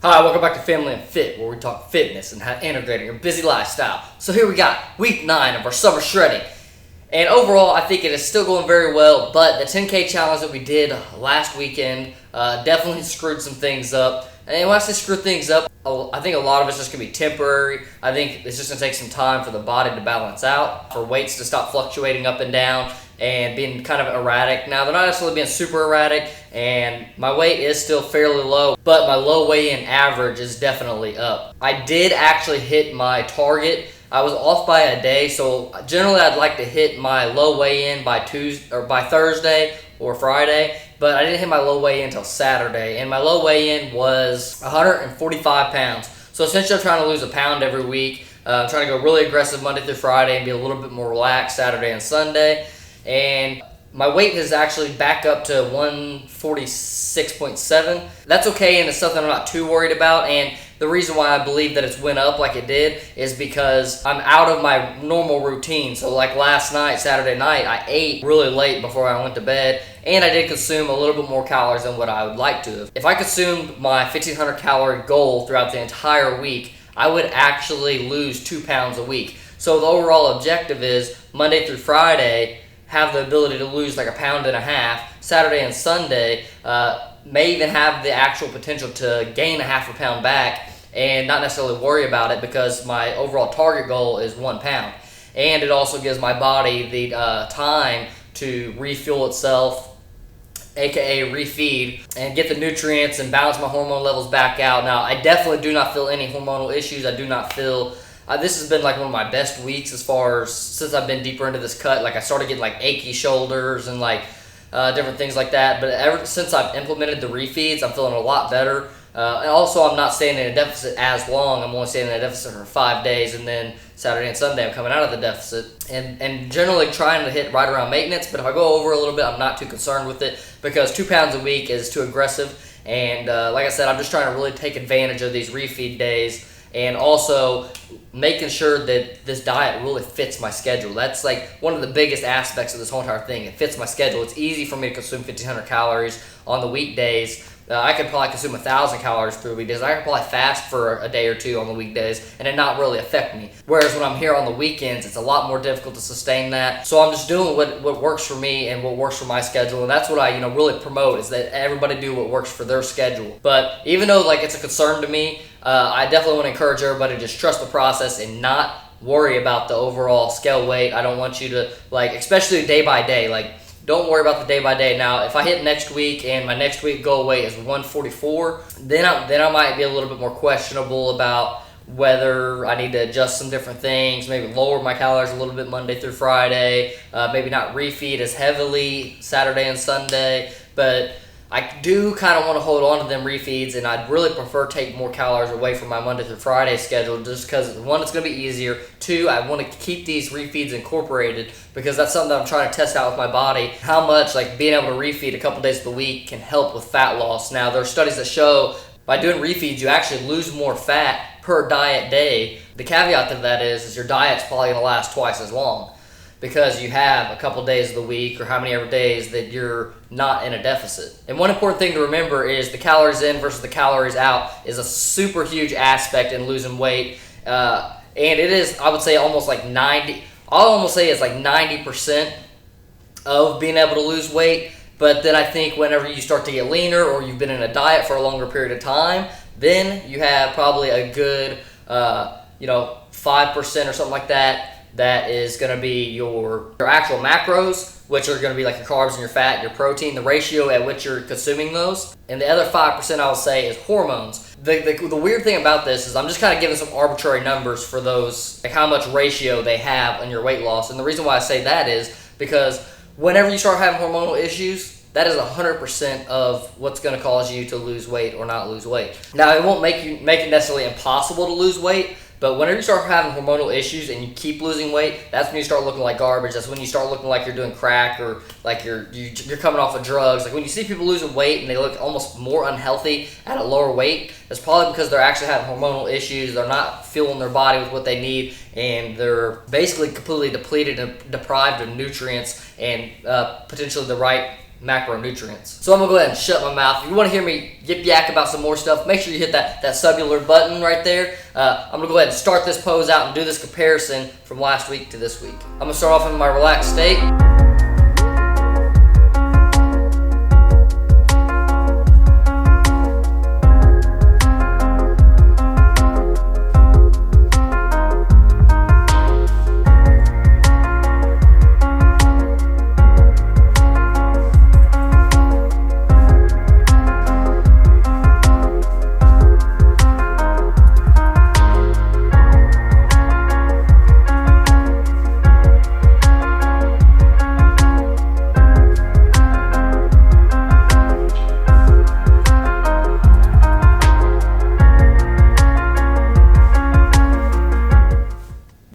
Hi, welcome back to Family and Fit, where we talk fitness and how to integrate in your busy lifestyle. So here we got week 9 of our summer shredding. And overall, I think it is still going very well, but the 10K challenge that we did last weekend definitely screwed some things up. And when I say screw things up, I think a lot of it's just going to be temporary. I think it's just going to take some time for the body to balance out, for weights to stop fluctuating up and down and being kind of erratic. Now, they're not necessarily being super erratic, and my weight is still fairly low, but my low weigh-in average is definitely up. I did actually hit my target. I was off by a day, so generally I'd like to hit my low weigh-in by Thursday or Friday, but I didn't hit my low weigh-in until Saturday, and my low weigh-in was 145 pounds. So essentially I'm trying to lose a pound every week. I'm trying to go really aggressive Monday through Friday and be a little bit more relaxed Saturday and Sunday. And my weight is actually back up to 146.7. That's okay, and it's something I'm not too worried about. And the reason why I believe that it's went up like it did is because I'm out of my normal routine. So like last night, Saturday night, I ate really late before I went to bed, and I did consume a little bit more calories than what I would like to. If I consumed my 1,500 calorie goal throughout the entire week, I would actually lose 2 pounds a week. So the overall objective is Monday through Friday, have the ability to lose like 1.5 pounds. Saturday and Sunday may even have the actual potential to gain 0.5 pound back and not necessarily worry about it because my overall target goal is 1 pound. And it also gives my body the time to refuel itself, aka refeed, and get the nutrients and balance my hormone levels back out. Now, I definitely do not feel any hormonal issues. I do not feel this has been like one of my best weeks as far as since I've been deeper into this cut. Like I started getting like achy shoulders and like different things like that. But ever since I've implemented the refeeds, I'm feeling a lot better. And also, I'm not staying in a deficit as long. I'm only staying in a deficit for 5 days, and then Saturday and Sunday I'm coming out of the deficit. And generally trying to hit right around maintenance. But if I go over a little bit, I'm not too concerned with it because 2 pounds a week is too aggressive. And like I said, I'm just trying to really take advantage of these refeed days. And also making sure that this diet really fits my schedule. That's like one of the biggest aspects of this whole entire thing. It fits my schedule. It's easy for me to consume 1,500 calories on the weekdays. I could probably consume 1,000 calories through weekdays. I could probably fast for a day or two on the weekdays and it not really affect me. Whereas when I'm here on the weekends, it's a lot more difficult to sustain that. So I'm just doing what works for me and what works for my schedule. And that's what I really promote, is that everybody do what works for their schedule. But even though like it's a concern to me, I definitely want to encourage everybody to just trust the process and not worry about the overall scale weight. I don't want you to, especially day by day, don't worry about the day by day. Now, if I hit next week and my next week goal weight is 144, then I might be a little bit more questionable about whether I need to adjust some different things, maybe lower my calories a little bit Monday through Friday, maybe not refeed as heavily Saturday and Sunday, but I do kind of want to hold on to them refeeds, and I'd really prefer take more calories away from my Monday through Friday schedule just because, one, it's going to be easier. 2, I want to keep these refeeds incorporated because that's something that I'm trying to test out with my body, how much being able to refeed a couple days of the week can help with fat loss. Now, there are studies that show by doing refeeds, you actually lose more fat per diet day. The caveat to that is your diet's probably going to last twice as long, because you have a couple days of the week or how many ever days that you're not in a deficit. And one important thing to remember is the calories in versus the calories out is a super huge aspect in losing weight. And it is, I would say, almost like 90, I'll almost say it's like 90% of being able to lose weight. But then I think whenever you start to get leaner or you've been in a diet for a longer period of time, then you have probably a good, 5% or something like that. That is going to be your actual macros, which are going to be like your carbs and your fat, your protein, the ratio at which you're consuming those. And the other 5% I will say is hormones. The weird thing about this is I'm just kind of giving some arbitrary numbers for those, like how much ratio they have on your weight loss. And the reason why I say that is because whenever you start having hormonal issues, that is 100% of what's going to cause you to lose weight or not lose weight. Now, it won't make it necessarily impossible to lose weight, but whenever you start having hormonal issues and you keep losing weight, that's when you start looking like garbage. That's when you start looking like you're doing crack or like you're coming off of drugs. Like when you see people losing weight and they look almost more unhealthy at a lower weight, that's probably because they're actually having hormonal issues. They're not fueling their body with what they need, and they're basically completely depleted and deprived of nutrients and potentially the right macronutrients. So I'm gonna go ahead and shut my mouth. If you want to hear me yip yak about some more stuff, make sure you hit that cellular button right there. I'm gonna go ahead and start this pose out and do this comparison from last week to this week. I'm gonna start off in my relaxed state.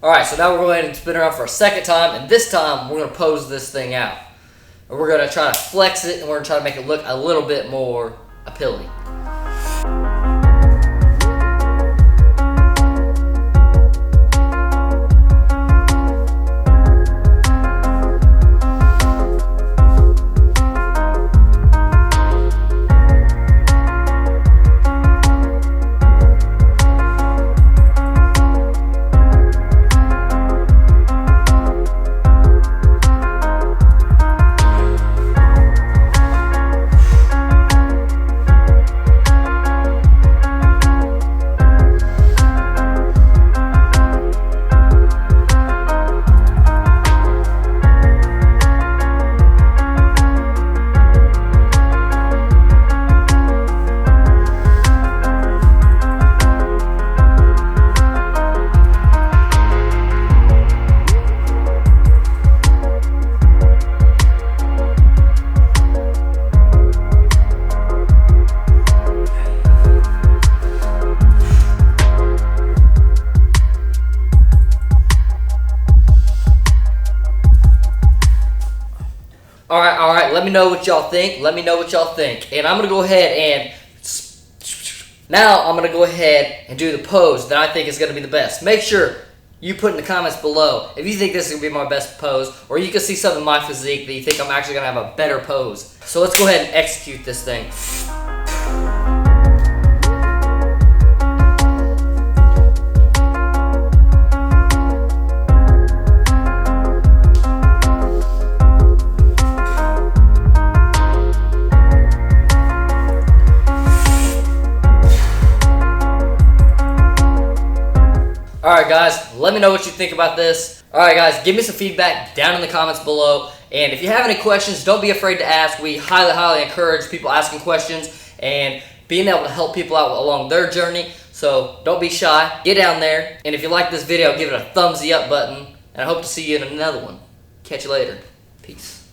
Alright, so now we're going to go ahead and spin around for a second time, and this time we're going to pose this thing out. And we're going to try to flex it, and we're going to try to make it look a little bit more appealing. Alright, let me know what y'all think. And I'm going to go ahead and now I'm going to go ahead and do the pose that I think is going to be the best. Make sure you put in the comments below if you think this is going to be my best pose, or you can see something in my physique that you think I'm actually going to have a better pose. So let's go ahead and execute this thing. Alright guys, let me know what you think about this. Alright guys, give me some feedback down in the comments below. And if you have any questions, don't be afraid to ask. We highly encourage people asking questions and being able to help people out along their journey. So don't be shy, get down there. And if you like this video, give it a thumbs up button. And I hope to see you in another one. Catch you later. Peace.